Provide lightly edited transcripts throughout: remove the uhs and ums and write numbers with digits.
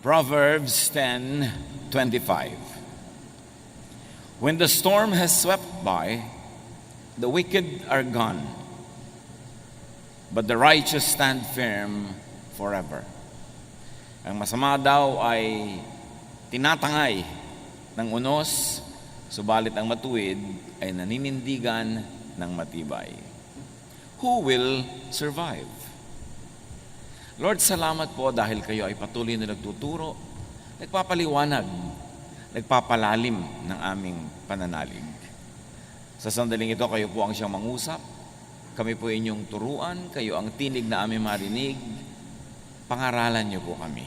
Proverbs 10:25. When the storm has swept by, the wicked are gone, but the righteous stand firm forever. Ang masama daw ay tinatangay ng unos, subalit ang matuwid ay naninindigan ng matibay. Who will survive? Lord, salamat po dahil kayo ay patuloy na nagtuturo, nagpapaliwanag, nagpapalalim ng aming pananalig. Sa sandaling ito, kayo po ang siyang mangusap. Kami po inyong turuan, kayo ang tinig na aming marinig. Pangaralan niyo po kami.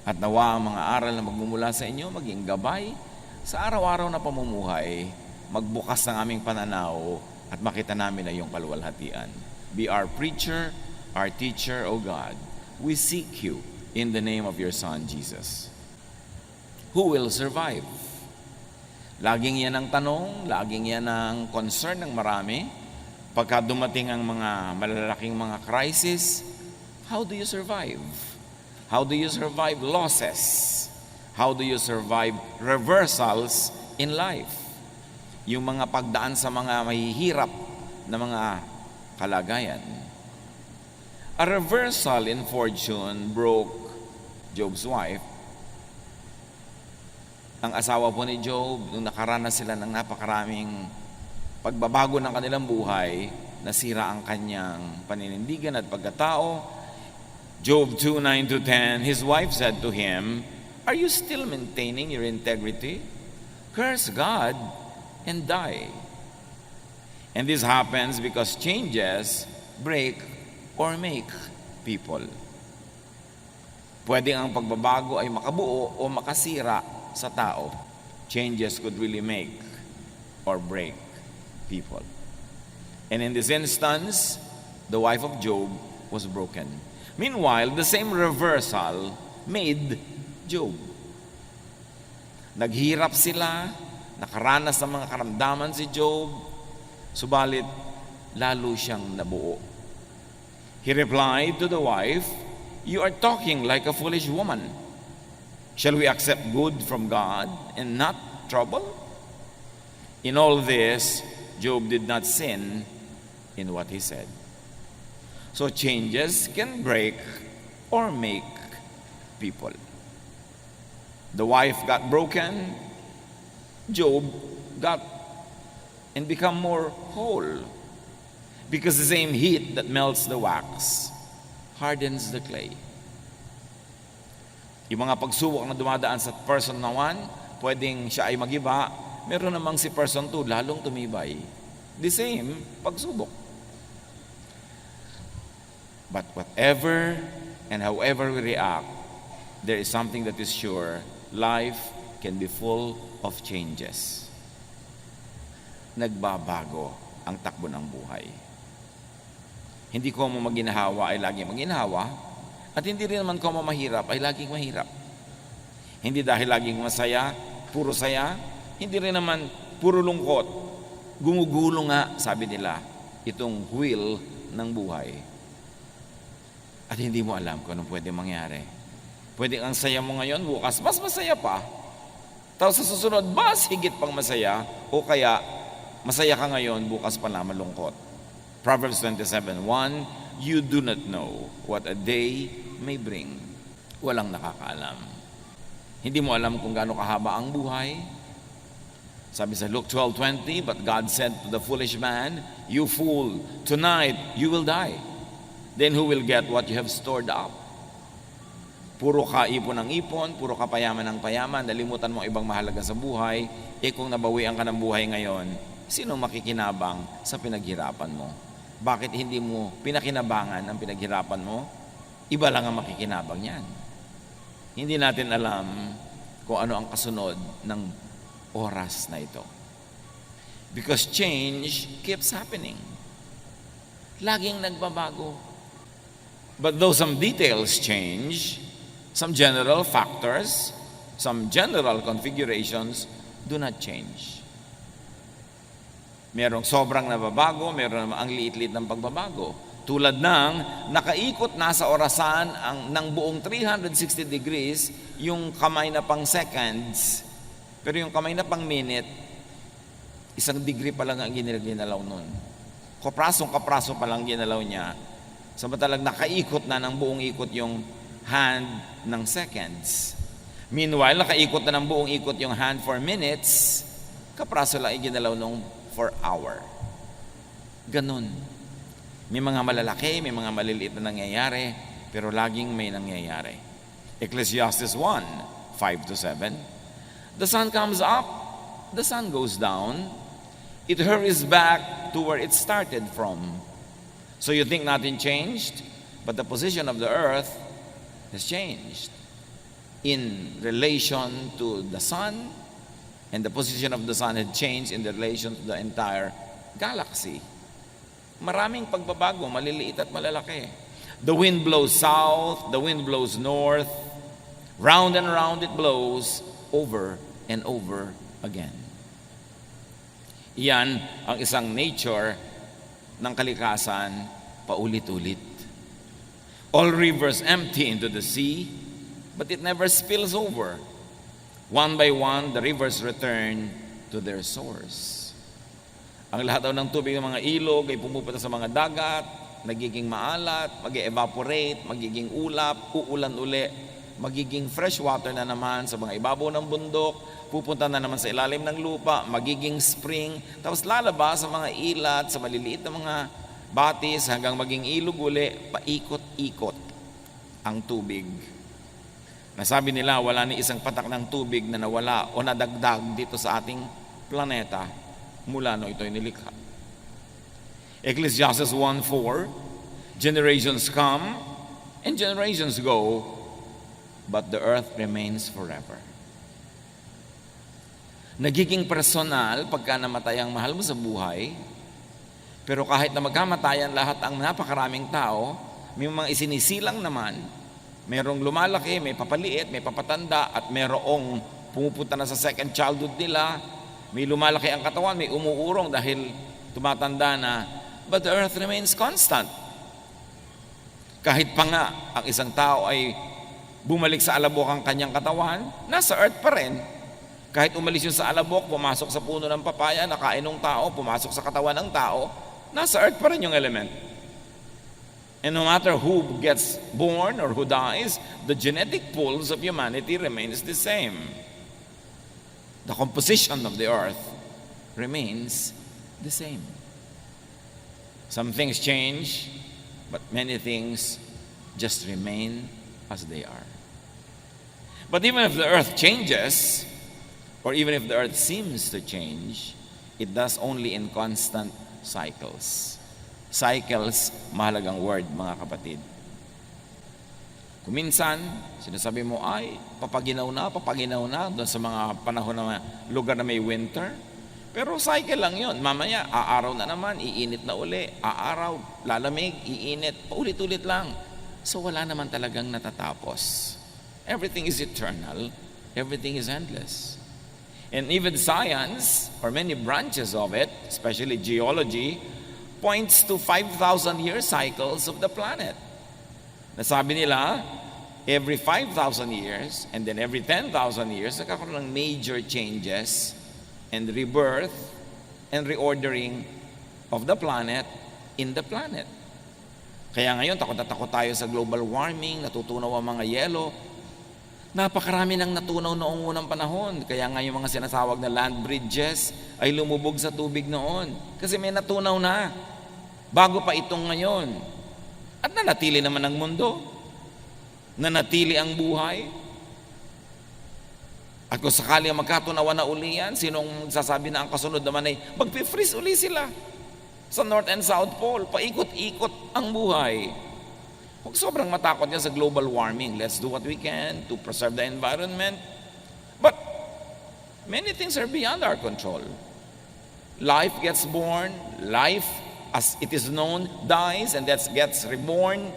At nawa ang mga aral na magmumula sa inyo, maging gabay sa araw-araw na pamumuhay, magbukas ng aming pananaw at makita namin na iyong kaluwalhatian. Be our preacher, our teacher, O God. We seek you in the name of your Son, Jesus. Who will survive? Laging yan ang tanong, laging yan ang concern ng marami. Pagka dumating ang mga malalaking mga crisis, how do you survive? How do you survive losses? How do you survive reversals in life? Yung mga pagdaan sa mga mahihirap na mga kalagayan. A reversal in fortune broke Job's wife. Ang asawa po ni Job, nung nakaranas sila ng napakaraming pagbabago ng kanilang buhay, nasira ang kanyang paninindigan at pagkatao. Job 2:9-10, his wife said to him, "Are you still maintaining your integrity? Curse God and die." And this happens because changes break or make people. Pwede ang pagbabago ay makabuo o makasira sa tao. Changes could really make or break people. And in this instance, the wife of Job was broken. Meanwhile, the same reversal made Job. Naghirap sila, nakaranas ng mga karamdaman si Job, subalit lalo siyang nabuo. He replied to the wife, "You are talking like a foolish woman. Shall we accept good from God and not trouble?" In all this, Job did not sin in what he said. So changes can break or make people. The wife got broken, Job got and become more whole. Because the same heat that melts the wax hardens the clay. Yung mga pagsubok na dumadaan sa person na 1, pwedeng siya ay magiba. Meron namang si person 2, lalong tumibay. The same pagsubok. But whatever and however we react, there is something that is sure. Life can be full of changes. Nagbabago ang takbo ng buhay. Hindi ko mo maginhawa ay laging maginhawa, at hindi rin naman ko mo mahirap ay laging mahirap. Hindi dahil laging masaya, puro saya, hindi rin naman puro lungkot. Gumugulo nga, sabi nila, itong wheel ng buhay. At hindi mo alam kung anong pwede mangyari. Pwede ang saya mo ngayon, bukas mas masaya pa. Tapos sa susunod, mas higit pang masaya, o kaya masaya ka ngayon, bukas pa na malungkot. Proverbs 27:1, you do not know what a day may bring. Walang nakakaalam. Hindi mo alam kung gaano kahaba ang buhay. Sabi sa Luke 12:20, but God said to the foolish man, "You fool, tonight you will die. Then who will get what you have stored up?" Puro ka ipon ng ipon, puro ka payaman ng payaman, nalimutan mo ang ibang mahalaga sa buhay, kung nabawian ka ng buhay ngayon, sino makikinabang sa pinaghirapan mo? Bakit hindi mo pinakinabangan ang pinaghirapan mo? Iba lang ang makikinabang yan. Hindi natin alam kung ano ang kasunod ng oras na ito. Because change keeps happening. Laging nagbabago. But though some details change, some general factors, some general configurations do not change. Merong sobrang nababago, meron ang liit-liit ng pagbabago. Tulad ng nakaikot na sa orasan ng buong 360 degrees yung kamay na pang seconds, pero yung kamay na pang minute, 1 degree pa lang ang ginalaw nun. Kapraso pa lang ginalaw niya. Samantalang nakaikot na ng buong ikot yung hand ng seconds. Meanwhile, nakaikot na ng buong ikot yung hand for minutes, kapraso lang iginalaw nung for hour. Ganun. May mga malalaki, may mga maliliit na nangyayari, pero laging may nangyayari. Ecclesiastes 1:5-7. The sun comes up, the sun goes down, it hurries back to where it started from. So you think nothing changed, but the position of the earth has changed in relation to the sun, and the position of the sun had changed in relation to the entire galaxy. Maraming pagbabago, maliliit at malalaki. The wind blows south, the wind blows north, round and round it blows, over and over again. Iyan ang isang nature ng kalikasan, paulit-ulit. All rivers empty into the sea, but it never spills over. One by one, the rivers return to their source. Ang lahat daw ng tubig ng mga ilog ay pumupunta sa mga dagat, nagiging maalat, mag-evaporate, magiging ulap, uulan uli, magiging fresh water na naman sa mga ibabaw ng bundok, pupunta na naman sa ilalim ng lupa, magiging spring, tapos lalabas sa mga ilat, sa maliliit na mga batis, hanggang maging ilog uli, paikot-ikot ang tubig. Nasabi nila, wala ni isang patak ng tubig na nawala o nadagdag dito sa ating planeta mula no ito'y nilikha. Ecclesiastes 1:4, generations come and generations go, but the earth remains forever. Nagiging personal pagka namatay ang mahal mo sa buhay, pero kahit na magkamatayan lahat ang napakaraming tao, may mga isinisilang naman, merong lumalaki, may papaliit, may papatanda, at merong pumupunta na sa second childhood nila, may lumalaki ang katawan, may umuurong dahil tumatanda na, but the earth remains constant. Kahit pa nga ang isang tao ay bumalik sa alabok ang kanyang katawan, nasa earth pa rin. Kahit umalis yun sa alabok, pumasok sa puno ng papaya, nakain ng tao, pumasok sa katawan ng tao, nasa earth pa rin yung element. And no matter who gets born or who dies, the genetic pools of humanity remains the same. The composition of the earth remains the same. Some things change, but many things just remain as they are. But even if the earth changes, or even if the earth seems to change, it does only in constant cycles. Cycles, mahalagang word, mga kapatid. Kuminsan, sinasabi mo, ay, papaginaw na doon sa mga panahon na lugar na may winter. Pero cycle lang yun. Mamaya, aaraw na naman, iinit na uli. Aaraw, lalamig, iinit, paulit-ulit lang. So wala naman talagang natatapos. Everything is eternal. Everything is endless. And even science, or many branches of it, especially geology, points to 5,000-year cycles of the planet. Nasabi nila, every 5,000 years and then every 10,000 years, nagkakaroon ng major changes and rebirth and reordering of the planet in the planet. Kaya ngayon, takot na takot tayo sa global warming, natutunaw ang mga yelo. Napakarami nang natunaw noong unang panahon. Kaya nga yung mga sinasawag na land bridges ay lumubog sa tubig noon. Kasi may natunaw na. Bago pa itong ngayon. At nanatili naman ang mundo. Nanatili ang buhay. At kung sakali magkatunawan na uli yan, sinong sasabi na ang kasunod naman ay magpi-freeze uli sila sa North and South Pole. Paikot-ikot ang buhay. Huwag sobrang matakot niya sa global warming. Let's do what we can to preserve the environment. But many things are beyond our control. Life gets born, life as it is known, dies, and that gets reborn,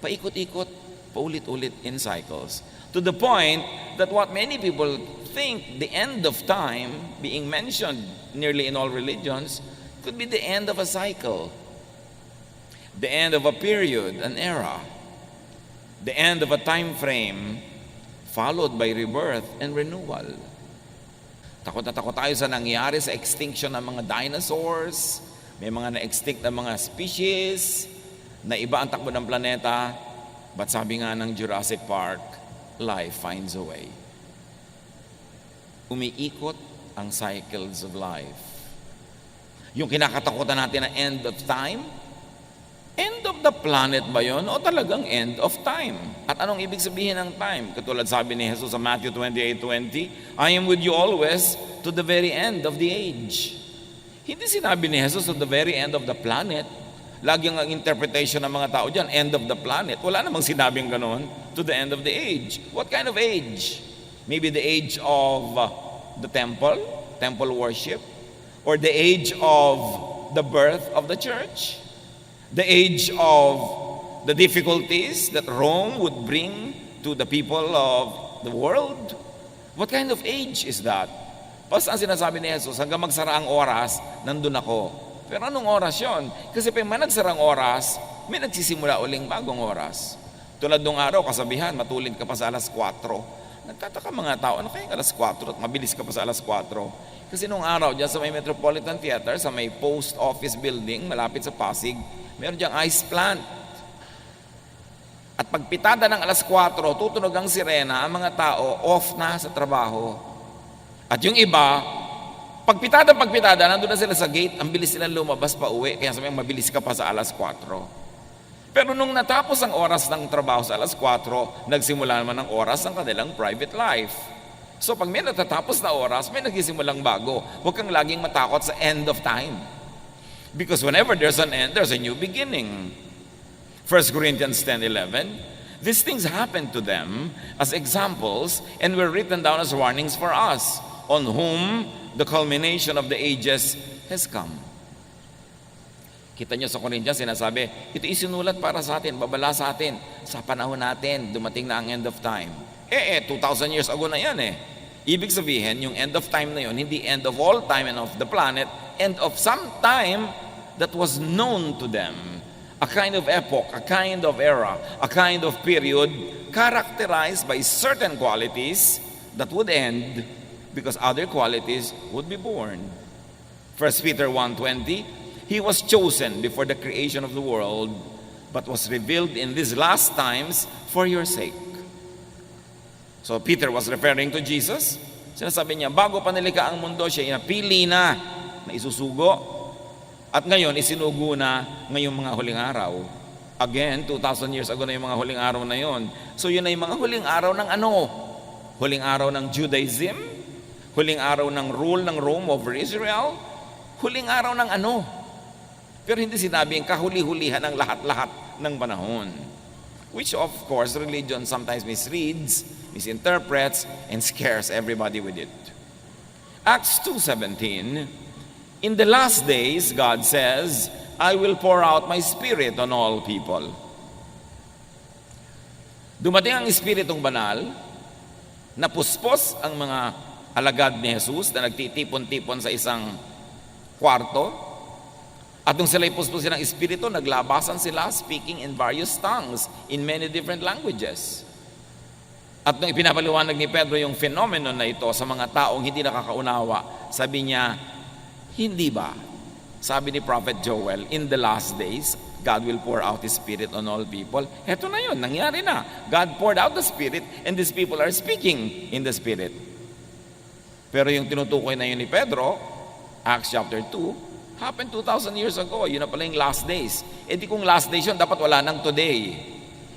paikot-ikot, paulit-ulit in cycles. To the point that what many people think the end of time, being mentioned nearly in all religions, could be the end of a cycle, the end of a period, an era, the end of a time frame, followed by rebirth and renewal. Takot na takot tayo sa nangyari sa extinction ng mga dinosaurs, may mga na-extinct na mga species, na iba ang takbo ng planeta, but sabi nga ng Jurassic Park, life finds a way. Umiikot ang cycles of life. Yung kinakatakutan natin na end of time, end of the planet ba yun o talagang end of time? At anong ibig sabihin ng time? Katulad sabi ni Jesus sa Matthew 28:20, I am with you always to the very end of the age. Hindi sinabi ni Jesus to the very end of the planet. Lagi ang interpretation ng mga tao dyan, end of the planet. Wala namang sinabing ganon, to the end of the age. What kind of age? Maybe the age of the temple worship, or the age of the birth of the church, the age of the difficulties that Rome would bring to the people of the world. What kind of age is that? Basta ang sinasabi ni Jesus, hanggang magsara ang oras, nandun ako. Pero anong oras yon? Kasi pag may nagsarang oras, may nagsisimula uling bagong oras. Tulad nung araw, kasabihan, matulid ka pa sa alas 4. Nagtataka mga tao, ano kaya alas 4 at mabilis ka pa sa alas 4? Kasi nung araw, dyan sa may Metropolitan Theater, sa may post office building, malapit sa Pasig, meron diyang ice plant. At pagpitada ng alas 4, tutunog ang sirena, ang mga tao off na sa trabaho. At yung iba, pagpitada, nandun na sila sa gate, ang bilis nilang lumabas pa uwi, kaya sabi mabilis ka pa sa alas 4. Pero nung natapos ang oras ng trabaho sa alas 4, nagsimula naman ang oras ng kanilang private life. So pag may natatapos na oras, may nagsimulang bago. Huwag kang laging matakot sa end of time. Because whenever there's an end, there's a new beginning. 1 Corinthians 10:11, these things happened to them as examples and were written down as warnings for us, on whom the culmination of the ages has come. Kita nyo sa Corinthians, sinasabi, ito isinulat para sa atin, babala sa atin, sa panahon natin, dumating na ang end of time. 2,000 years ago na yan Ibig sabihin, yung end of time na yun, hindi end of all time and of the planet, end of some time that was known to them. A kind of epoch, a kind of era, a kind of period characterized by certain qualities that would end because other qualities would be born. 1 Peter 1:20, He was chosen before the creation of the world, but was revealed in these last times for your sake. So Peter was referring to Jesus. Sinasabi niya, bago pa nilikha ang mundo, siya inapili na isusugo. At ngayon, isinugo na ngayong mga huling araw. Again, 2,000 years ago na yung mga huling araw na yon. So yun ay mga huling araw ng ano? Huling araw ng Judaism? Huling araw ng rule ng Rome over Israel? Huling araw ng ano? Pero hindi sinabing kahuli-hulihan ng lahat-lahat ng panahon. Which of course, religion sometimes misreads, misinterprets, and scares everybody with it. Acts 2:17, in the last days, God says, I will pour out my Spirit on all people. Dumating ang Espiritong Banal, napuspos ang mga alagad ni Jesus na nagtitipon-tipon sa isang kwarto. At nung sila'y puspusin ng Espiritu, naglabasan sila speaking in various tongues, in many different languages. At nung ipinapaliwanag ni Pedro yung phenomenon na ito sa mga taong hindi nakakaunawa, sabi niya, hindi ba? Sabi ni Prophet Joel, in the last days, God will pour out His Spirit on all people. Heto na yun, nangyari na. God poured out the Spirit and these people are speaking in the Spirit. Pero yung tinutukoy na yun ni Pedro, Acts chapter 2, happened 2,000 years ago. Yun na pala yung last days. Di kung last days yun, dapat wala nang today.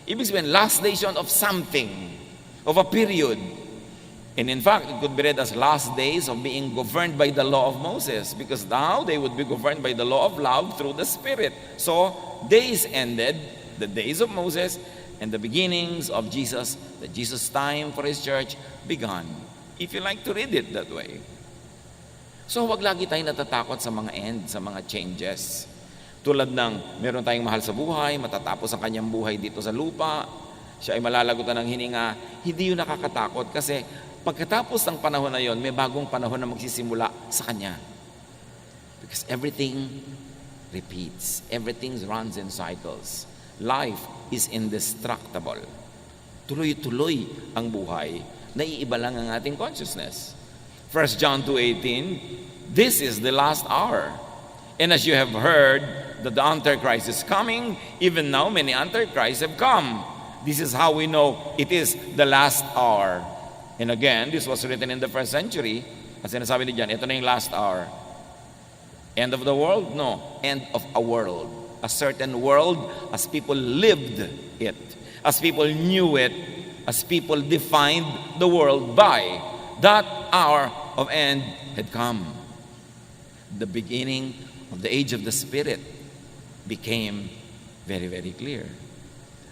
Ibig sabihin, last days yun of something, of a period. And in fact, it could be read as last days of being governed by the law of Moses, because now they would be governed by the law of love through the Spirit. So, days ended, the days of Moses, and the beginnings of Jesus, the Jesus time for His church began. If you like to read it that way. So, wag lagi tayong natatakot sa mga end, sa mga changes. Tulad ng meron tayong mahal sa buhay, matatapos ang kanyang buhay dito sa lupa. siya ay malalagutan ng hininga, hindi yun nakakatakot kasi pagkatapos ng panahon na yon, may bagong panahon na magsisimula sa kanya. Because everything repeats. Everything runs in cycles. Life is indestructible. Tuloy-tuloy ang buhay. Naiiba lang ang ating consciousness. 1 John 2:18, this is the last hour. And as you have heard that the Antichrist is coming, even now many Antichrists have come. This is how we know it is the last hour. And again, this was written in the first century. As sinasabi ni John, ito na yung last hour. End of the world? No. End of a world. A certain world as people lived it, as people knew it, as people defined the world by. That hour of end had come. The beginning of the age of the Spirit became very, very clear.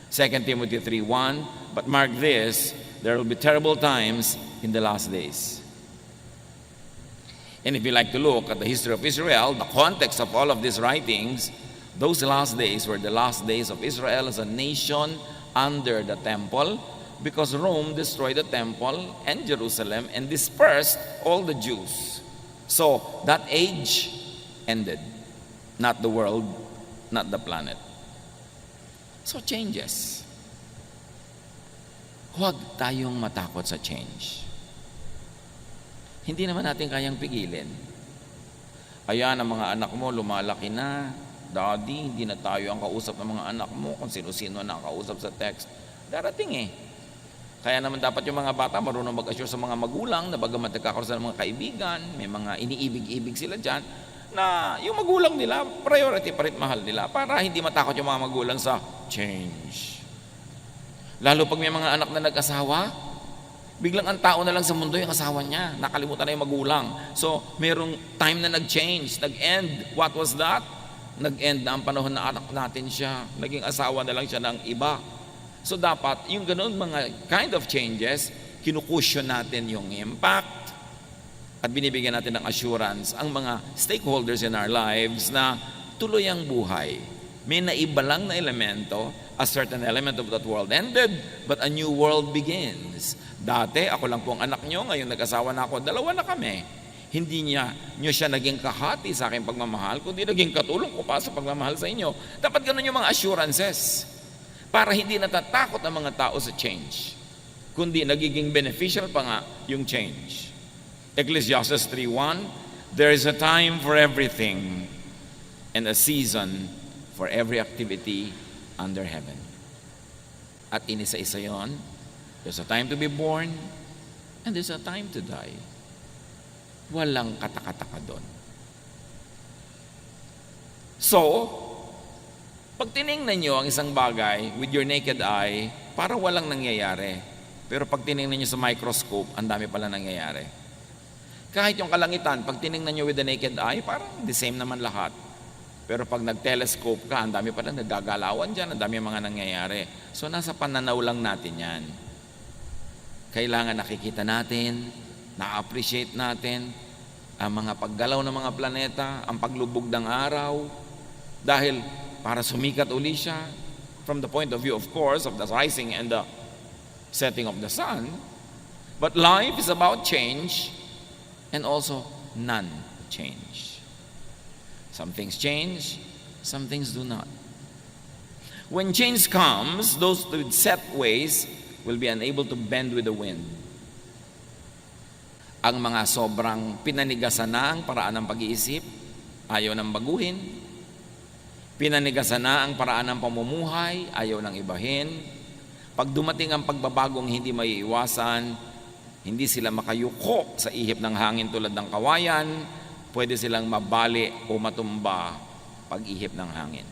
2 Timothy 3:1, but mark this, there will be terrible times in the last days. And if you like to look at the history of Israel, the context of all of these writings, those last days were the last days of Israel as a nation under the temple, because Rome destroyed the temple and Jerusalem and dispersed all the Jews. So that age ended. Not the world, not the planet. So changes. Huwag tayong matakot sa change. Hindi naman natin kayang pigilin. Ayan, ang mga anak mo lumalaki na. Daddy, hindi na tayo ang kausap ng mga anak mo kung sino-sino na ang kausap sa text. Darating eh. Kaya naman dapat yung mga bata marunong mag-assure sa mga magulang na bagamat nagkakaroon sila ng mga kaibigan, may mga iniibig-ibig sila dyan, na yung magulang nila, priority pa rin mahal nila para hindi matakot yung mga magulang sa change. Lalo pag may mga anak na nag-asawa, biglang ang tao na lang sa mundo yung asawa niya. Nakalimutan na yung magulang. So, merong time na nag-change, nag-end. What was that? Nag-end na ang panahon na anak natin siya. Naging asawa na lang siya ng iba. So, dapat yung ganun mga kind of changes, kinukusyon natin yung impact at binibigyan natin ng assurance ang mga stakeholders in our lives na tuloy ang buhay. May naiba lang na elemento, a certain element of that world ended, but a new world begins. Dati, ako lang po ang anak nyo, ngayon nag-asawa na ako, dalawa na kami. Hindi nyo siya naging kahati sa aking pagmamahal, kundi naging katulong ko pa sa pagmamahal sa inyo. Dapat ganun yung mga assurances, para hindi natatakot ang mga tao sa change, kundi nagiging beneficial pa nga yung change. Ecclesiastes 3:1, there is a time for everything and a season for every activity under heaven. At inisa-isa yon, there's a time to be born and there's a time to die. Walang katakataka doon. So, pag tiningnan nyo ang isang bagay with your naked eye, para walang nangyayari. Pero pag tiningnan nyo sa microscope, ang dami pala nangyayari. Kahit yung kalangitan, pag tiningnan nyo with the naked eye, parang the same naman lahat. Pero pag nag-telescope ka, ang dami pala nagagalawan dyan, ang dami mga nangyayari. So, nasa pananaw lang natin yan. Kailangan nakikita natin, na-appreciate natin ang mga paggalaw ng mga planeta, ang paglubog ng araw, dahil para sumikat uli siya, from the point of view, of course, of the rising and the setting of the sun. But life is about change and also non-change. Some things change, some things do not. When change comes, those with set ways will be unable to bend with the wind. Ang mga sobrang pinanigasan na ang paraan ng pag-iisip, ayaw nang baguhin. Pinanigasan na ang paraan ng pamumuhay, ayaw nang ibahin. Pag dumating ang pagbabagong hindi maiiwasan, hindi sila makayuko sa ihip ng hangin tulad ng kawayan, pwede silang mabali o matumba pag-ihip ng hangin.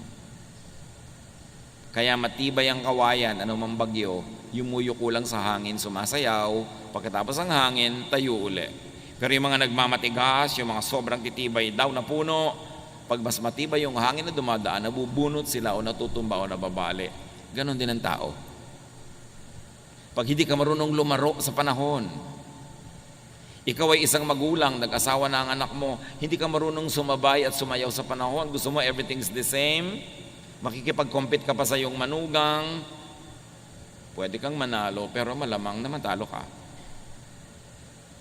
Kaya matibay ang kawayan, anumang bagyo, yumuyuko lang sa hangin, sumasayaw, pagkatapos ang hangin, tayo uli. Pero yung mga nagmamatigas, yung mga sobrang titibay daw na puno, pag mas matibay yung hangin na dumadaan, nabubunot sila o natutumba o nababali. Ganon din ang tao. Pag hindi ka marunong lumaro sa panahon, ikaw ay isang magulang, nag-asawa na ang anak mo, hindi ka marunong sumabay at sumayaw sa panahon, gusto mo everything's the same, makikipag-compete ka pa sa iyong manugang, Pwede kang manalo, pero malamang na matalo ka.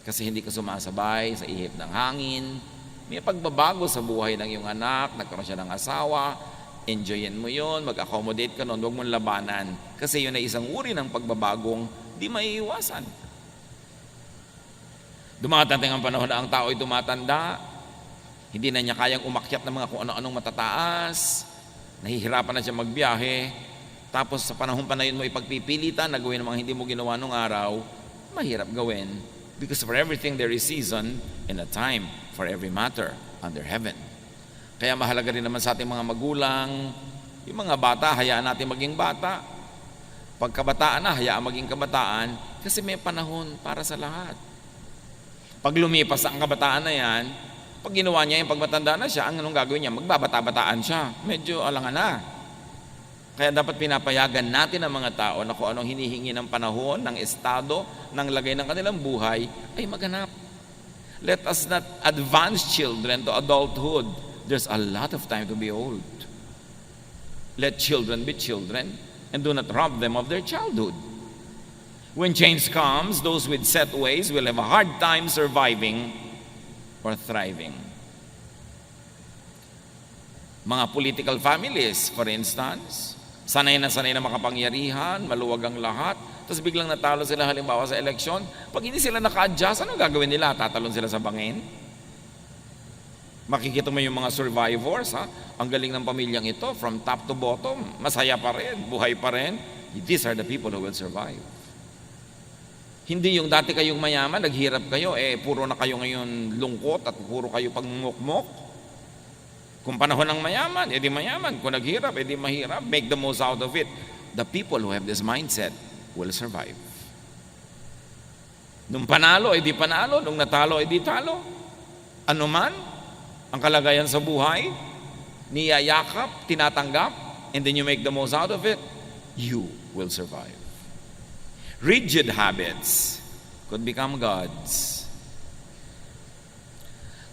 Kasi hindi ka sumasabay sa ihip ng hangin. May pagbabago sa buhay ng iyong anak, nagkaroon siya ng asawa, enjoyin mo yun, mag-accommodate ka nun, huwag mong labanan. Kasi yun ay isang uri ng pagbabagong di maiiwasan. Dumadating ang panahon na ang tao ay tumatanda, hindi na niya kayang umakyat ng mga kung ano-anong matataas, nahihirapan na siya magbiyahe, tapos sa panahon pa na yun mo ipagpipilitan na gawin ang mga hindi mo ginawa nung araw, mahirap gawin. Because for everything there is season and a time for every matter under heaven. Kaya mahalaga rin naman sa ating mga magulang, yung mga bata, hayaan natin maging bata. Pagkabataan na, hayaan maging kabataan kasi may panahon para sa lahat. Pag lumipas ang kabataan na yan, pag ginawa niya yung pagmatanda na siya, ang anong gagawin niya? Magbabata-bataan siya. Medyo alangan na. Kaya dapat pinapayagan natin ang mga tao na kung anong hinihingi ng panahon, ng estado, ng lagay ng kanilang buhay, ay maganap. Let us not advance children to adulthood. There's a lot of time to be old. Let children be children and do not rob them of their childhood. When change comes, those with set ways will have a hard time surviving or thriving. Mga political families, for instance, sanay na makapangyarihan, maluwag ang lahat, tapos biglang natalo sila halimbawa sa eleksyon. Pag hindi sila naka-adjust, ano gagawin nila? Tatalon sila sa bangin? Makikita mo yung mga survivors, ha? Ang galing ng pamilyang ito, from top to bottom, masaya pa rin, buhay pa rin. These are the people who will survive. Hindi yung dati kayong mayaman, naghirap kayo, puro na kayo ngayon lungkot at puro kayo pagmumukmok. Kung panahon ng mayaman, edi mayaman. Kung naghirap, edi mahirap. Make the most out of it. The people who have this mindset will survive. Nung panalo, edi panalo. Nung natalo, edi talo. Ano man, ang kalagayan sa buhay, niyayakap, tinatanggap, and then you make the most out of it, you will survive. Rigid habits could become gods.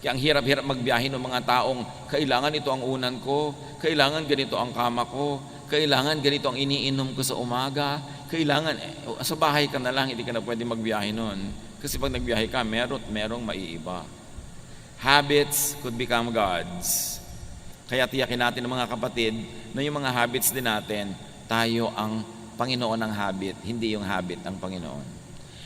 Kaya ang hirap-hirap magbiyahe ng mga taong kailangan ito ang unan ko, kailangan ganito ang kama ko, kailangan ganito ang iniinom ko sa umaga, kailangan, sa bahay ka na lang, hindi ka na pwede magbiyahe nun. Kasi pag nagbiyahe ka, merong maiiba. Habits could become gods. Kaya tiyakin natin ng mga kapatid na yung mga habits din natin, tayo ang Panginoon ng habit, hindi yung habit ang Panginoon.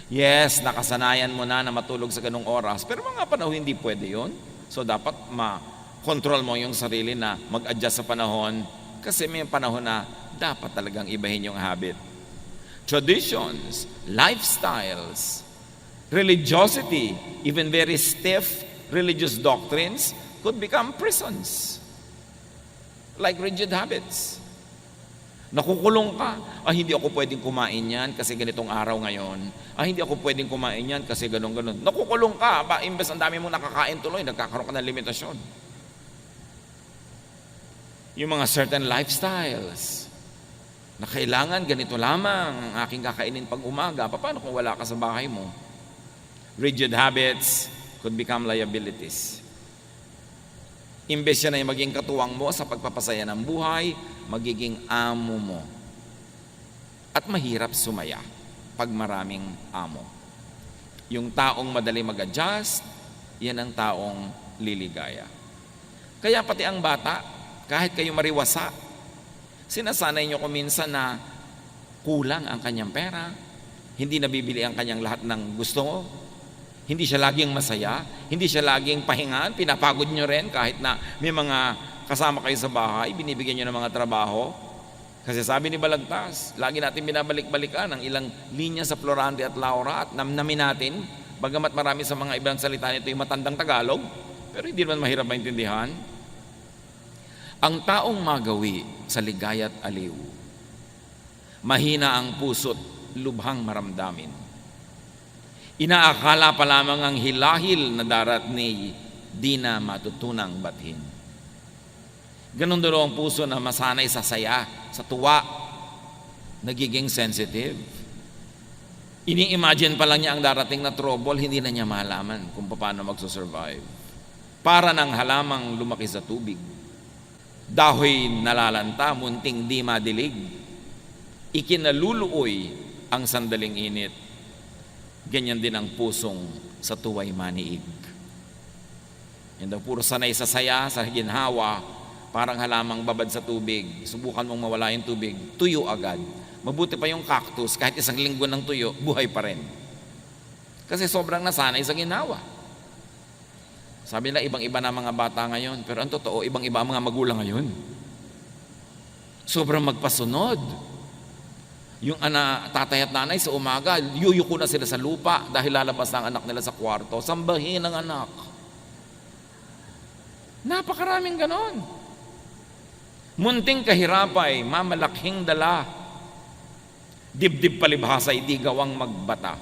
Yes, nakasanayan mo na matulog sa ganung oras, pero mga panahon hindi pwede yun. So dapat ma-control mo yung sarili na mag-adjust sa panahon kasi may panahon na dapat talagang ibahin yung habit. Traditions, lifestyles, religiosity, even very stiff religious doctrines could become prisons. Like rigid habits. Nakukulong ka. Hindi ako pwedeng kumain yan kasi ganitong araw ngayon. Hindi ako pwedeng kumain yan kasi ganon-ganon. Nakukulong ka. Imbes ang dami mong nakakain tuloy, nagkakaroon ka ng limitasyon. Yung mga certain lifestyles na kailangan ganito lamang ang aking kakainin pag umaga. Paano kung wala ka sa bahay mo? Rigid habits could become liabilities. Imbes yan ay maging katuwang mo sa pagpapasaya ng buhay, magiging amo mo. At mahirap sumaya pag maraming amo. Yung taong madali mag-adjust, yan ang taong liligaya. Kaya pati ang bata, kahit kayo mariwasa, sinasanay nyo ko minsan na kulang ang kanyang pera, hindi nabibili ang kanyang lahat ng gusto mo, hindi siya laging masaya, hindi siya laging pahingan, pinapagod nyo rin kahit na may mga kasama kayo sa bahay, binibigyan nyo ng mga trabaho. Kasi sabi ni Balagtas, lagi natin binabalik-balikan ang ilang linya sa Florante at Laura at namnamin natin, bagamat marami sa mga ibang salita nito yung matandang Tagalog, pero hindi naman mahirap maintindihan. Ang taong magawi sa ligaya at aliw, mahina ang puso't lubhang maramdamin. Inaakala pa lamang ang hilahil na darat ni di na matutunang bathin. Ganon doon ang puso na masanay sa saya, sa tuwa, nagiging sensitive. Ini-imagine pa lang niya ang darating na trouble, hindi na niya malaman kung paano magsusurvive. Para ng halamang lumaki sa tubig. Dahoy nalalanta, munting di madilig. Ikinaluluoy ang sandaling init, ganyan din ang pusong sa tuway maniig. Yan daw, puro sanay sa saya, sa ginhawa, parang halamang babad sa tubig. Subukan mong mawala yung tubig, tuyo agad. Mabuti pa yung cactus, kahit isang linggo ng tuyo, buhay pa rin. Kasi sobrang nasanay sa ginhawa. Sabi nila, ibang-iba na mga bata ngayon. Pero ang totoo, ibang-iba ang mga magulang ngayon. Sobrang magpasunod. Yung tatay at nanay sa umaga, yuyuko na sila sa lupa dahil lalabas na ang anak nila sa kwarto. Sambahin ang anak. Napakaraming ganon. Munting kahirapay, mamalaking dala. Dibdib palibhasa, di gawang magbata.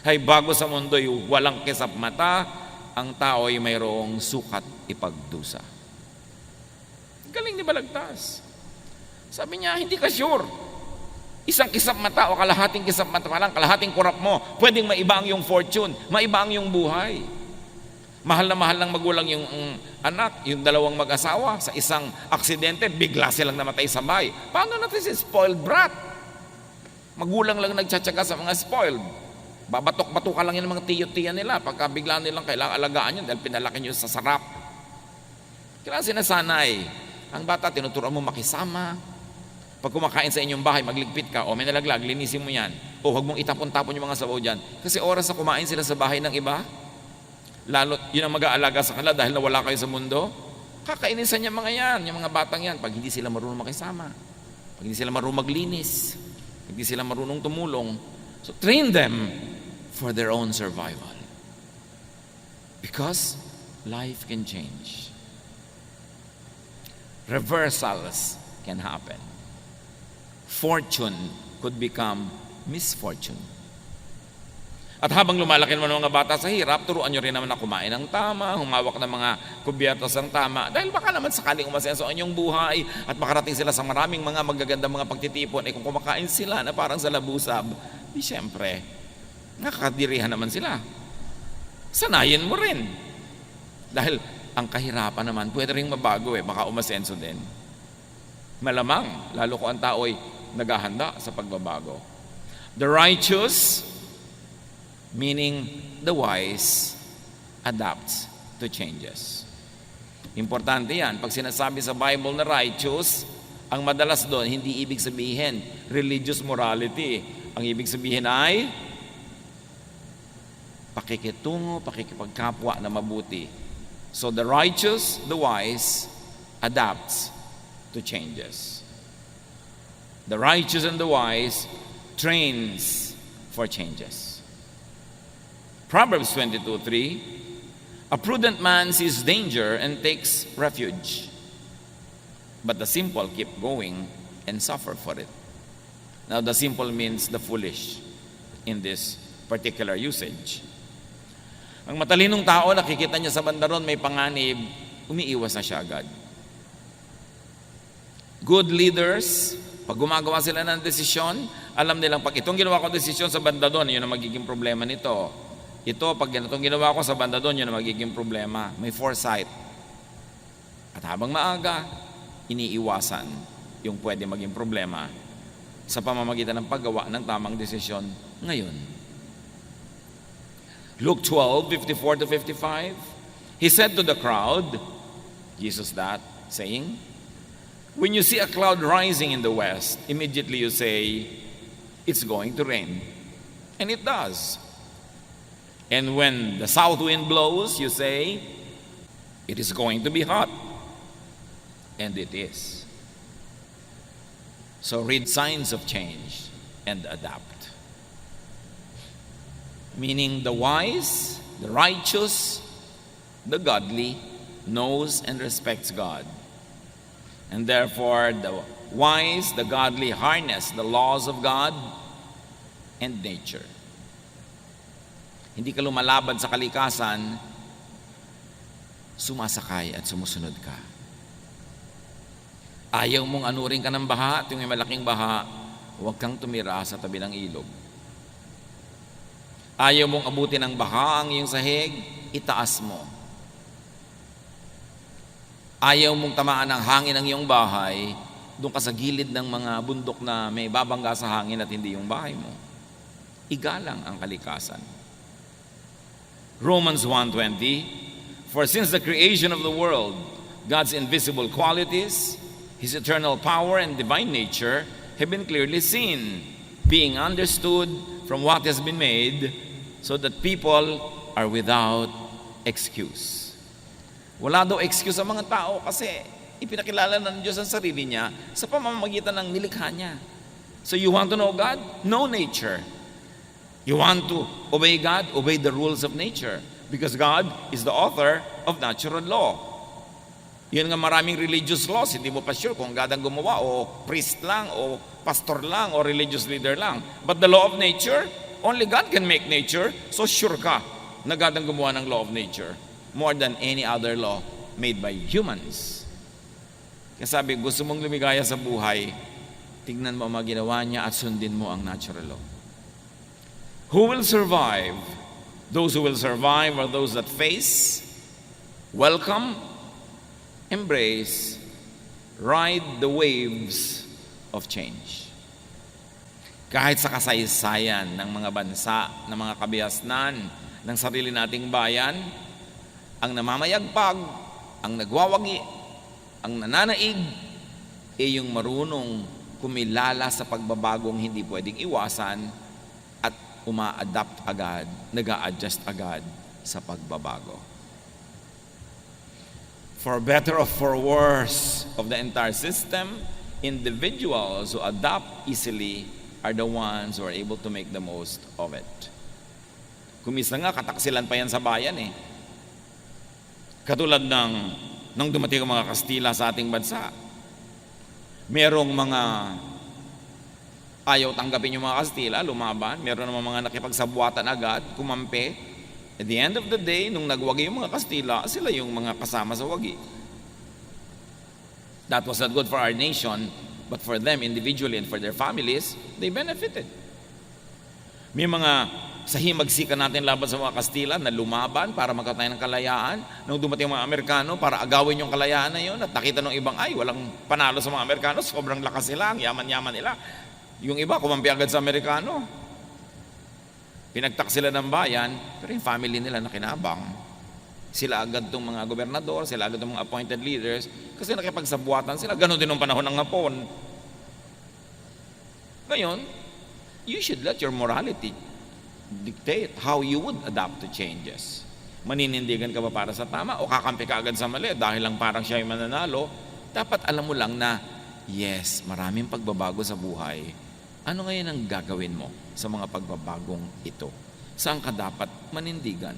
Hay bago sa mundo'y walang kisap mata, ang tao'y mayroong sukat ipagdusa. Galing ni Balagtas. Sabi niya, hindi ka sure. Isang kisap mata o kalahating kisap mata pa lang, kalahating kurap mo, pwedeng maiba ang yung fortune, maiba ang yung buhay. Mahal na mahal ng magulang yung anak, yung dalawang mag-asawa, sa isang aksidente, bigla silang namatay sabay. Paano natin si spoiled brat? Magulang lang nagtsatsaga sa mga spoiled. Babatok-batukan lang yung mga tiyo-tiya nila pagka bigla nilang kailangan alagaan yun dahil pinalaki nyo sa sarap. Kailangan sinasanay. Ang bata, tinuturuan mo makisama. Pag kumakain sa inyong bahay, magligpit ka, o may nalaglag, linisin mo yan. O huwag mong itapon-tapon yung mga sabaw dyan. Kasi oras na kumain sila sa bahay ng iba, lalo yun ang mag-aalaga sa kanila dahil nawala kayo sa mundo, kakainisan niya mga yan, yung mga batang yan, pag hindi sila marunong makisama, pag hindi sila marunong maglinis, pag hindi sila marunong tumulong. So train them for their own survival. Because life can change. Reversals can happen. Fortune could become misfortune. At habang lumalaki naman mga bata sa hirap, turuan nyo rin naman na kumain ng tama, humawak ng mga kubyertos ng tama, dahil baka naman sakaling umasenso ang inyong buhay at makarating sila sa maraming mga magagandang mga pagtitipon, kung kumakain sila na parang sa labusab, di syempre, nakakadirihan naman sila. Sanayin mo rin. Dahil ang kahirapan naman, pwede rin mabago baka umasenso din. Malamang, lalo ko ang tao'y naghahanda sa pagbabago. The righteous, meaning the wise, adapts to changes. Importante yan. Pag sinasabi sa Bible na righteous, ang madalas doon, hindi ibig sabihin religious morality. Ang ibig sabihin ay pakikitungo, pakikipagkapwa na mabuti. So the righteous, the wise, adapts to changes. The righteous and the wise trains for changes. Proverbs 22:3, a prudent man sees danger and takes refuge, but the simple keep going and suffer for it. Now the simple means the foolish in this particular usage. Ang matalinong tao, nakikita niya sa banda ron may panganib, umiiwas na siya agad. Good leaders, pag gumagawa sila ng desisyon, alam nilang pag itong ginawa ko desisyon sa banda doon, yun ang magiging problema nito. Ito, pag itong ginawa ko sa banda doon, yun ang magiging problema. May foresight. At habang maaga, iniiwasan yung pwede maging problema sa pamamagitan ng paggawa ng tamang desisyon ngayon. Luke 12:54-55, he said to the crowd, Jesus that, saying, when you see a cloud rising in the west, immediately you say, it's going to rain. And it does. And when the south wind blows, you say, it is going to be hot. And it is. So read signs of change and adapt. Meaning the wise, the righteous, the godly knows and respects God. And therefore, the wise, the godly harness the laws of God and nature. Hindi ka lumalaban sa kalikasan, sumasakay at sumusunod ka. Ayaw mong anurin ka ng baha at yung may malaking baha, huwag kang tumira sa tabi ng ilog. Ayaw mong abutin ng baha ang iyong sahig, itaas mo. Ayaw mong tamaan ng hangin ang iyong bahay, doon ka sa gilid ng mga bundok na may babangga sa hangin at hindi yung bahay mo. igalang ang kalikasan. Romans 1:20, for since the creation of the world, God's invisible qualities, His eternal power and divine nature have been clearly seen, being understood from what has been made, so that people are without excuse. Wala daw excuse ang mga tao kasi ipinakilala ng Diyos ang sarili niya sa pamamagitan ng nilikha niya. So you want to know God? Know nature. You want to obey God? Obey the rules of nature. Because God is the author of natural law. Yun nga maraming religious laws, hindi mo pa sure kung God ang gumawa o priest lang o pastor lang o religious leader lang. But the law of nature, only God can make nature, so sure ka na God ang gumawa ng law of nature more than any other law made by humans. Kaya sabi, gusto mong lumigaya sa buhay, tignan mo ang mga ginawa niya at sundin mo ang natural law. Who will survive? Those who will survive are those that face, welcome, embrace, ride the waves of change. Kahit sa kasaysayan ng mga bansa, ng mga kabihasnan, ng sarili nating bayan, ang namamayagpag, ang nagwawagi, ang nananaig, yung marunong kumilala sa pagbabagong hindi pwedeng iwasan at uma-adapt agad, nag-a-adjust agad sa pagbabago. For better or for worse of the entire system, individuals who adapt easily are the ones who are able to make the most of it. Kumisa nga, kataksilan pa yan sa bayan eh. Katulad nang dumating ang mga Kastila sa ating bansa. Merong mga ayaw tanggapin yung mga Kastila, lumaban. Meron naman mga nakipagsabuatan agad, kumampi. At the end of the day, nung nagwagi yung mga Kastila, sila yung mga kasama sa wagi. That was not good for our nation, but for them individually and for their families, they benefited. May mga sahimagsikan natin laban sa mga Kastila na lumaban para magkatayo ng kalayaan. Nung dumating mga Amerikano para agawin yung kalayaan na yun at nakita ng ibang ay walang panalo sa mga Amerikano, sobrang lakas nila, ang yaman-yaman nila. Yung iba kumampi agad sa Amerikano. Pinagtak sila ng bayan, pero yung family nila nakinabang. Sila agad itong mga gobernador, sila agad itong mga appointed leaders, kasi nakipagsabuatan sila. Ganon din ng panahon ng Hapon. Ngayon, you should let your morality dictate how you would adapt to changes. Maninindigan ka ba para sa tama o kakampi ka agad sa mali dahil lang parang siya yung mananalo? Dapat alam mo lang na, yes, maraming pagbabago sa buhay. Ano ngayon ang gagawin mo sa mga pagbabagong ito? Saan ka dapat manindigan?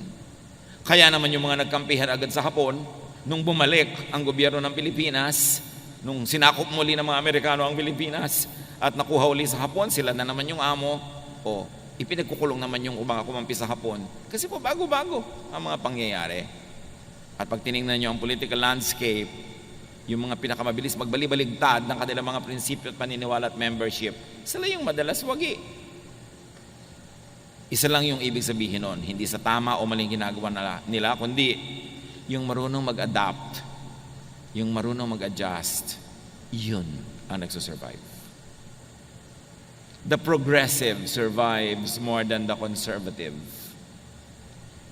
Kaya naman yung mga nagkampihan agad sa Hapon, nung bumalik ang gobyerno ng Pilipinas, nung sinakop muli ng mga Amerikano ang Pilipinas at nakuha uli sa Hapon, sila na naman yung amo, o ipinagkukulong naman yung mga kumampi sa Hapon. Kasi po bago-bago ang mga pangyayari. At pag tinignan nyo ang political landscape, yung mga pinakamabilis magbali-baligtad ng kanilang mga prinsipyo at paniniwala at membership, sila yung madalas wagi. Isa lang yung ibig sabihin nun, hindi sa tama o maling ginagawa nila, kundi yung marunong mag-adapt, yung marunong mag-adjust, yun ang nagsusurvive. The progressive survives more than the conservative.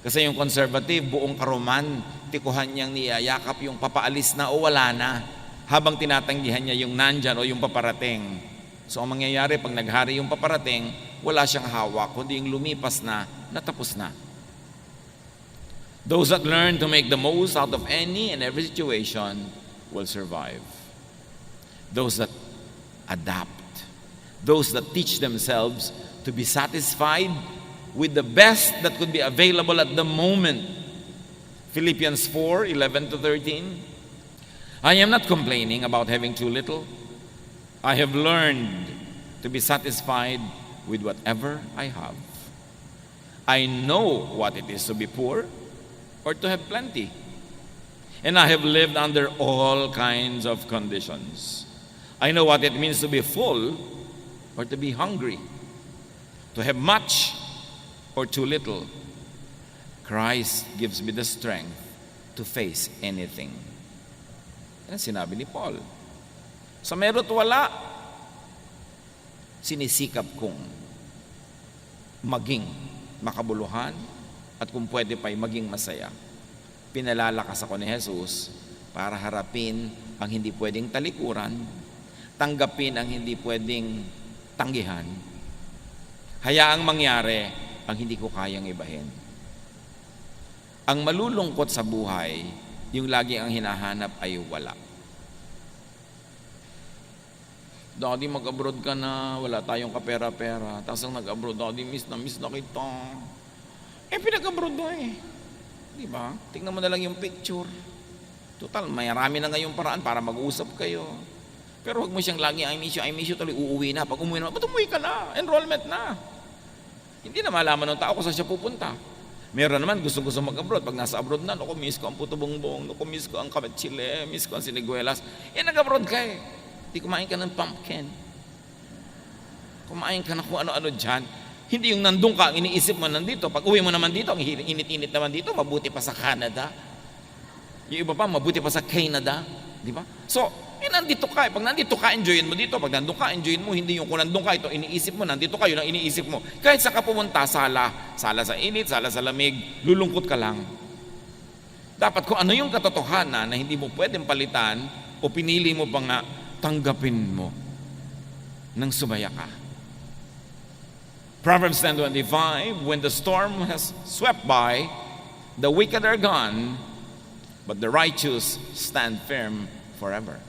Kasi yung conservative, buong karuman, tikuhan niyang niyayakap yung papaalis na o wala na, habang tinatanggihan niya yung nandyan o yung paparating. So ang mangyayari, pag naghari yung paparating, wala siyang hawak, kundi yung lumipas na, natapos na. Those that learn to make the most out of any and every situation will survive. Those that adapt, those that teach themselves to be satisfied with the best that could be available at the moment. Philippians 4:11-13. I am not complaining about having too little. I have learned to be satisfied with whatever I have. I know what it is to be poor or to have plenty. And I have lived under all kinds of conditions. I know what it means to be full or to be hungry, to have much or too little. Christ gives me the strength to face anything. Yan sinabi ni Paul. Sa meron at wala, sinisikap kong maging makabuluhan at kung pwede pa'y maging masaya. Pinalalakas ako ni Jesus para harapin ang hindi pwedeng talikuran, tanggapin ang hindi pwedeng tanggihan, hayaang mangyari ang hindi ko kayang ibahin. Ang malulungkot sa buhay, yung lagi ang hinahanap ay wala. Daddy, mag-abroad ka na, wala tayong kapera-pera. Tapos ang nag-abroad, Daddy, miss na kita. Pinag-abroad na Di ba? Tingnan mo na lang yung picture. Total, marami na ngayong paraan para mag-usap kayo. Pero huwag mo siyang lagi, I miss you, tuloy uuwi na. Pag umuwi na, ba't umuwi ka na? Enrollment na. Hindi na malaman ng tao kung saan siya pupunta. Meron naman, gusto mag-abroad. Pag nasa abroad na, naku, miss ko ang Puto Bongbong, naku, miss ko ang Kamet Chile, miss ko ang Siniguelas. Nag-abroad ka Di kumain ka ng pumpkin. Kumain ka na kung ano-ano dyan. Hindi yung nandun ka, iniisip mo nandito. Pag uwi mo naman dito, ang init-init naman dito, mabuti pa sa Canada. Yung iba pa, mabuti pa sa Canada. Di ba? So, nandito ka. Pag nandito ka, enjoyin mo dito. Pag nandun ka, enjoyin mo. Hindi yung kung nandun ka, ito iniisip mo, nandito ka, yun ang iniisip mo. Kahit sa ka pumunta, sala sa init, sala sa lamig, lulungkot ka lang. Dapat kung ano yung katotohanan na hindi mo pwedeng palitan o pinili mo pa nga, tanggapin mo nang sumaya ka. Proverbs 10:25, when the storm has swept by, the wicked are gone, but the righteous stand firm forever.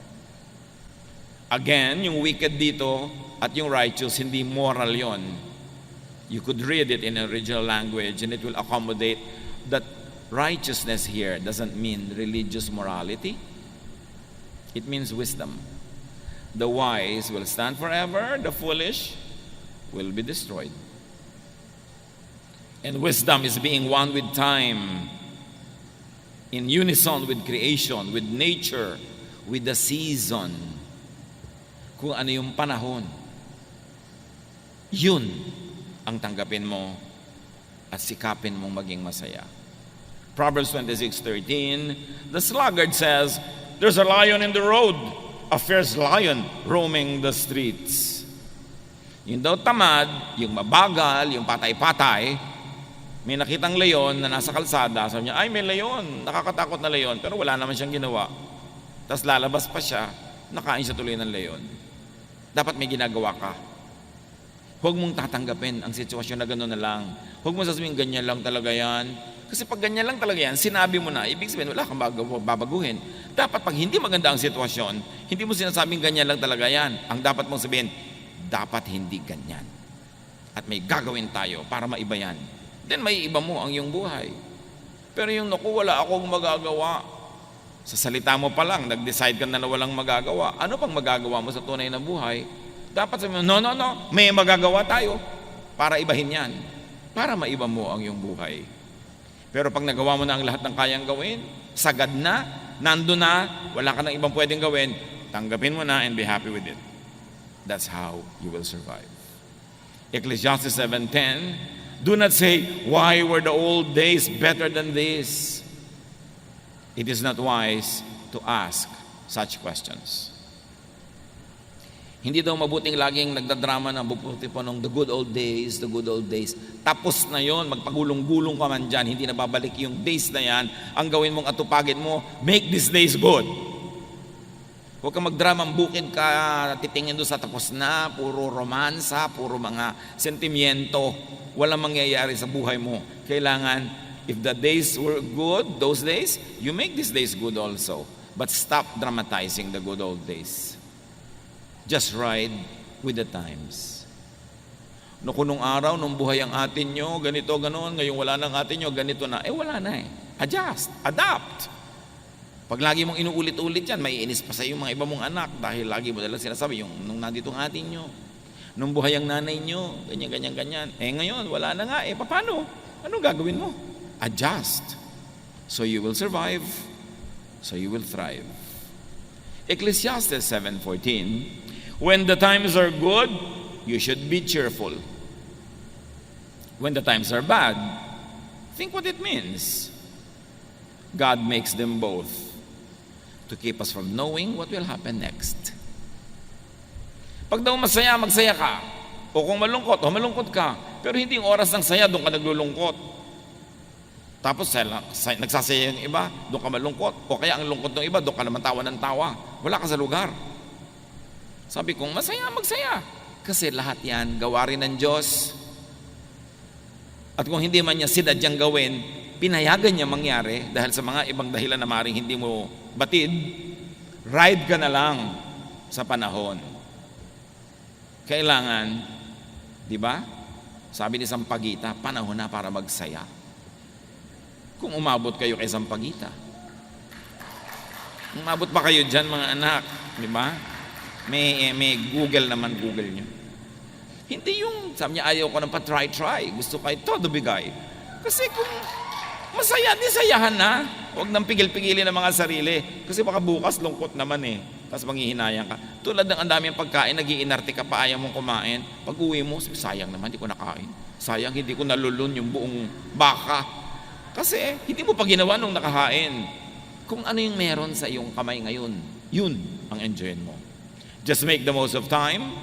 Again, yung wicked dito at yung righteous, hindi moral yon. You could read it in original language and it will accommodate that righteousness here doesn't mean religious morality. It means wisdom. The wise will stand forever, the foolish will be destroyed. And wisdom is being one with time, in unison with creation, with nature, with the season. Kung ano yung panahon, yun ang tanggapin mo at sikapin mong maging masaya. Proverbs 26:13, the sluggard says, there's a lion in the road, a fierce lion roaming the streets. Yung daw tamad, yung mabagal, yung patay-patay, may nakitang leon na nasa kalsada, sabi niya, ay may leon, nakakatakot na leon, pero wala naman siyang ginawa. Tapos lalabas pa siya, nakain siya tuloy ng leon. Dapat may ginagawa ka. Huwag mong tatanggapin ang sitwasyon na gano'n na lang. Huwag mo sasabihin, ganyan lang talaga yan. Kasi pag ganyan lang talaga yan, sinabi mo na, ibig sabihin, wala kang babaguhin. Dapat pag hindi maganda ang sitwasyon, hindi mo sinasabing ganyan lang talaga yan. Ang dapat mong sabihin, dapat hindi ganyan. At may gagawin tayo para maiba yan. Then may iba mo ang iyong buhay. Pero yung naku, wala akong magagawa. Sa salita mo pa lang, nag-decide ka na walang magagawa. Ano pang magagawa mo sa tunay na buhay? Dapat sabihin mo, no, may magagawa tayo para ibahin yan. Para maiba mo ang iyong buhay. Pero pag nagawa mo na ang lahat ng kayang gawin, sagad na, nando na, wala ka nang ibang pwedeng gawin, tanggapin mo na and be happy with it. That's how you will survive. Ecclesiastes 7:10, do not say, why were the old days better than this? It is not wise to ask such questions. Hindi daw mabuting laging nagdadrama ng buputi po nung the good old days, the good old days. Tapos na yon, magpagulong-gulong ka man dyan, hindi na babalik yung days na yan. Ang gawin mong atupagin mo, make these days good. Huwag kang magdramang bukid ka, titingin doon sa tapos na, puro romansa, puro mga sentimiento. Walang mangyayari sa buhay mo. Kailangan, if the days were good, those days, you make these days good also. But stop dramatizing the good old days. Just ride with the times. No, kung nung araw, nung buhay ang atin nyo, ganito, ganoon, ngayong wala nang atin nyo, ganito na. Wala na Adjust, adapt. Pag lagi mong inuulit-ulit yan, maiinis pa sa iyo mga iba mong anak dahil lagi mo dalang sinasabi, yung nung nandito ang atin nyo, nung buhay ang nanay nyo, ganyan. Ngayon, wala na nga. Paano? Anong gagawin mo? Adjust. So you will survive. So you will thrive. Ecclesiastes 7:14, when the times are good, you should be cheerful. When the times are bad, think what it means. God makes them both to keep us from knowing what will happen next. Pag daw masaya, magsaya ka. O kung malungkot ka. Pero hindi yung oras ng saya, doon ka naglulungkot. Tapos nagsasaya yung iba, doon ka malungkot. O kaya ang lungkot ng iba, doon ka naman tawa ng tawa. Wala ka sa lugar. Sabi kong, masaya, magsaya. Kasi lahat yan, gawa rin ng Diyos. At kung hindi man niya sinadyang gawin, pinayagan niya mangyari dahil sa mga ibang dahilan na maring hindi mo batid, ride ka na lang sa panahon. Kailangan, di ba? Sabi ni Sampaguita, panahon na para magsaya. Kung umabot kayo kay Sampaguita. Umabot pa kayo dyan mga anak, di ba? May Google naman, Google nyo. Hindi yung, sabi niya, ayaw ko ng pa-try. Gusto kayo todo bigay. Kasi kung masaya, di sayahan na. Huwag nang pigil-pigilin ng mga sarili. Kasi baka bukas lungkot naman eh. Tapos manghihinayang ka. Tulad ng ang daming pagkain, nag-iinarte ka pa, ayaw mong kumain. Pag uwi mo, sayang naman, hindi ko nakain. Sayang, hindi ko nalulun yung buong baka. Kasi hindi mo pa ginawa nung nakahain. Kung ano yung meron sa iyong kamay ngayon, yun ang enjoyin mo. Just make the most of time.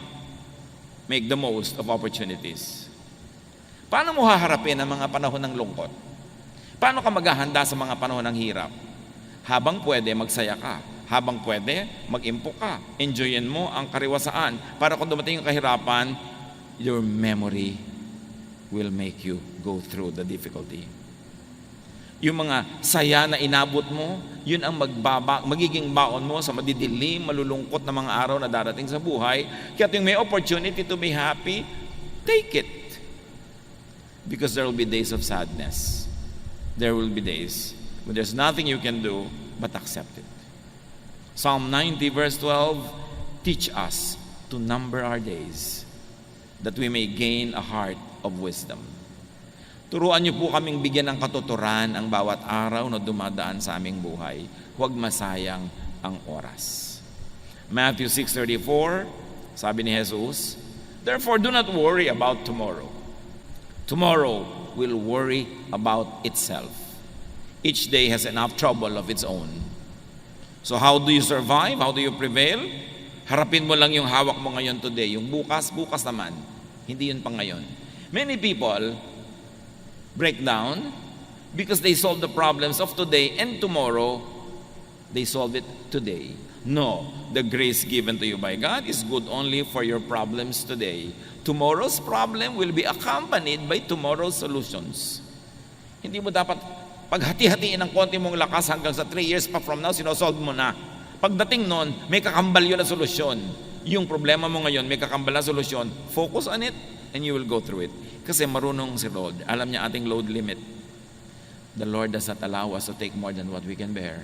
Make the most of opportunities. Paano mo haharapin ang mga panahon ng lungkot? Paano ka maghahanda sa mga panahon ng hirap? Habang pwede, magsaya ka. Habang pwede, mag-impok ka. Enjoyin mo ang kariwasaan. Para kung dumating yung kahirapan, your memory will make you go through the difficulty. Yung mga saya na inabot mo, yun ang magiging baon mo sa madidilim, malulungkot na mga araw na darating sa buhay. Kaya yung may opportunity to be happy, take it. Because there will be days of sadness. There will be days when there's nothing you can do but accept it. Psalm 90 verse 12, teach us to number our days that we may gain a heart of wisdom. Turuan niyo po kaming bigyan ng katuturan ang bawat araw na dumadaan sa aming buhay. Huwag masayang ang oras. Matthew 6:34, sabi ni Jesus, therefore do not worry about tomorrow. Tomorrow will worry about itself. Each day has enough trouble of its own. So how do you survive? How do you prevail? Harapin mo lang yung hawak mo ngayon today. Yung bukas naman. Hindi yun pang ngayon. Many people break down because they solve the problems of today, and tomorrow they solve it today. No, the grace given to you by God is good only for your problems today. Tomorrow's problem will be accompanied by tomorrow's solutions. Hindi mo dapat paghati-hatiin ng konti mong lakas hanggang sa 3 years pa from now, sinosolve mo na. Pagdating nun, may kakambal yun na solusyon. Yung problema mo ngayon, may kakambal na solusyon. Focus on it and you will go through it. Kasi marunong si Lord. Alam niya ating load limit. The Lord does not allow us to take more than what we can bear.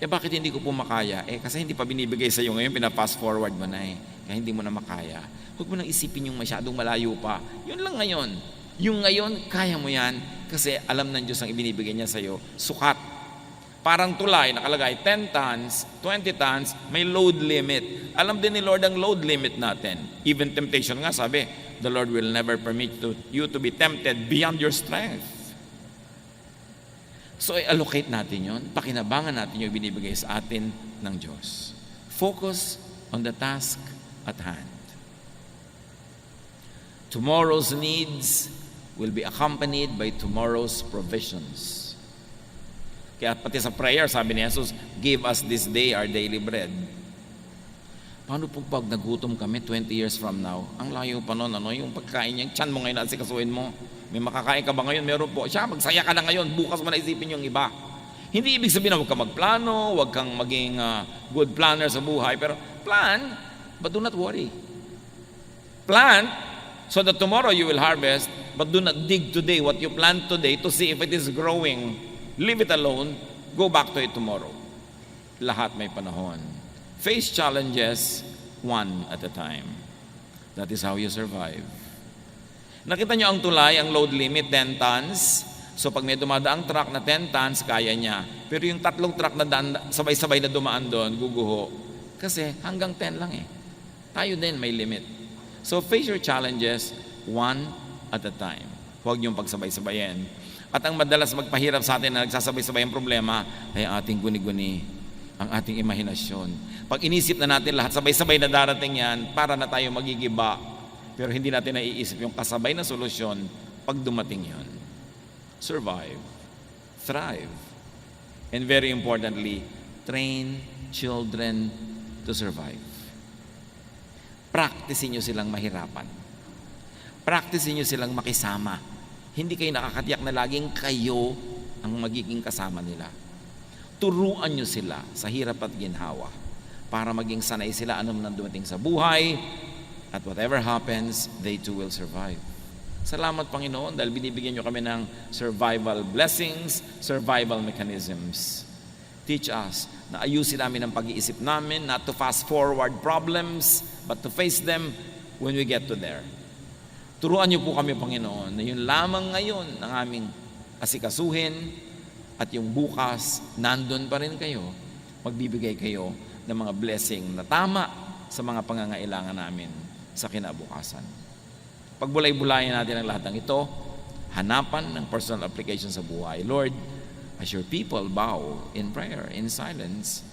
Bakit hindi ko po makaya? Kasi hindi pa binibigay sa iyo ngayon, pina-fast forward mo na Kaya hindi mo na makaya. Huwag mo nang isipin yung masyadong malayo pa. Yun lang ngayon. Yung ngayon, kaya mo yan kasi alam ng Diyos ang ibinibigay niya sa iyo. Sukat. Parang tulay, nakalagay 10 tons, 20 tons, may load limit. Alam din ni Lord ang load limit natin. Even temptation nga, sabi, the Lord will never permit you to be tempted beyond your strength. So, allocate natin yun. Pakinabangan natin yung binibigay sa atin ng Diyos. Focus on the task at hand. Tomorrow's needs will be accompanied by tomorrow's provisions. Kaya pati sa prayer, sabi ni Jesus, give us this day our daily bread. Paano po pag nagutom kami 20 years from now? Ang layo pa nun, yung pagkain niya, tiyan mo ngayon at sikasuin mo. May makakain ka ba ngayon? Meron po. Siya, magsaya ka na ngayon. Bukas mo na isipin yung iba. Hindi ibig sabihin na huwag kang magplano, huwag kang maging good planner sa buhay. Pero plan, but do not worry. Plant so that tomorrow you will harvest, but do not dig today what you plant today to see if it is growing. Leave it alone. Go back to it tomorrow. Lahat may panahon. Face challenges one at a time. That is how you survive. Nakita nyo ang tulay, ang load limit, 10 tons. So pag may dumadaang truck na 10 tons, kaya niya. Pero yung 3 truck na sabay-sabay na dumaan doon, guguho. Kasi hanggang 10 lang Tayo din may limit. So face your challenges one at a time. Huwag niyong pagsabay-sabayin. At ang madalas magpahirap sa atin na nagsasabay-sabay ang problema ay ating guni-guni, ang ating imahinasyon. Pag inisip na natin lahat, sabay-sabay na darating yan, para na tayo magigiba. Pero hindi natin naiisip yung kasabay na solusyon pag dumating yun. Survive, thrive, and very importantly, train children to survive. Practicein nyo silang mahirapan. Practicein nyo silang makisama. Hindi kayo nakakatiyak na laging kayo ang magiging kasama nila. Turuan nyo sila sa hirap at ginhawa para maging sanay sila anong nang dumating sa buhay, at whatever happens, they too will survive. Salamat, Panginoon, dahil binibigyan nyo kami ng survival blessings, survival mechanisms. Teach us na ayusin namin ang pag-iisip namin, not to fast forward problems, but to face them when we get to there. Turuan niyo po kami, Panginoon, na yun lamang ngayon ang aming asikasuhin, at yung bukas, nandun pa rin kayo, magbibigay kayo ng mga blessing na tama sa mga pangangailangan namin sa kinabukasan. Pagbulay-bulayan natin ang lahat ng ito, hanapan ng personal application sa buhay. Lord, as your people bow in prayer, in silence,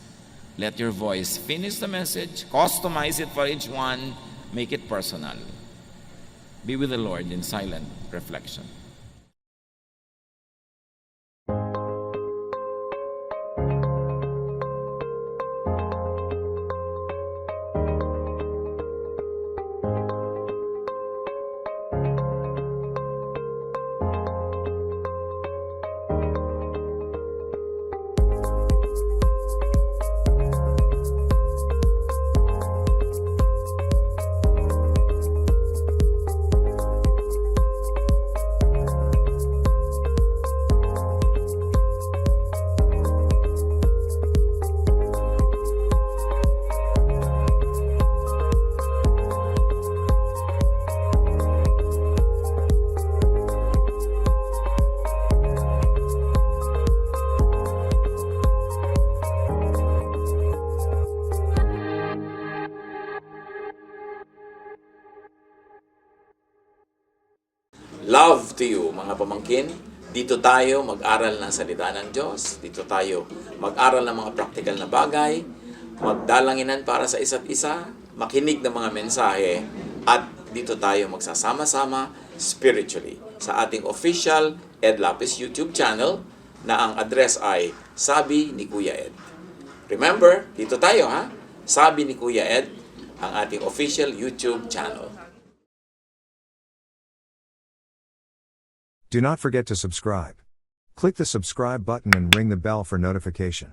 let your voice finish the message, customize it for each one, make it personal. Be with the Lord in silent reflection. Love to you, mga pamangkin. Dito tayo mag-aral ng salita ng Diyos. Dito tayo mag-aral ng mga practical na bagay, magdalanginan para sa isa't isa, makinig ng mga mensahe, at dito tayo magsasama-sama spiritually sa ating official Ed Lapis YouTube channel na ang address ay Sabi ni Kuya Ed. Remember, dito tayo ha, Sabi ni Kuya Ed, ang ating official YouTube channel. Do not forget to subscribe. Click the subscribe button and ring the bell for notification.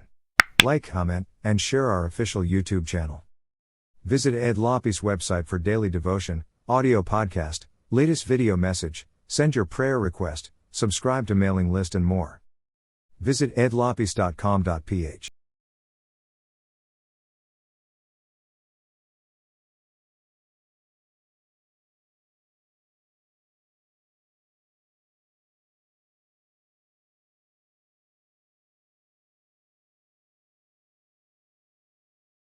Like, comment, and share our official YouTube channel. Visit Ed Lapis website for daily devotion, audio podcast, latest video message, send your prayer request, subscribe to mailing list and more. Visit edlapis.com.ph.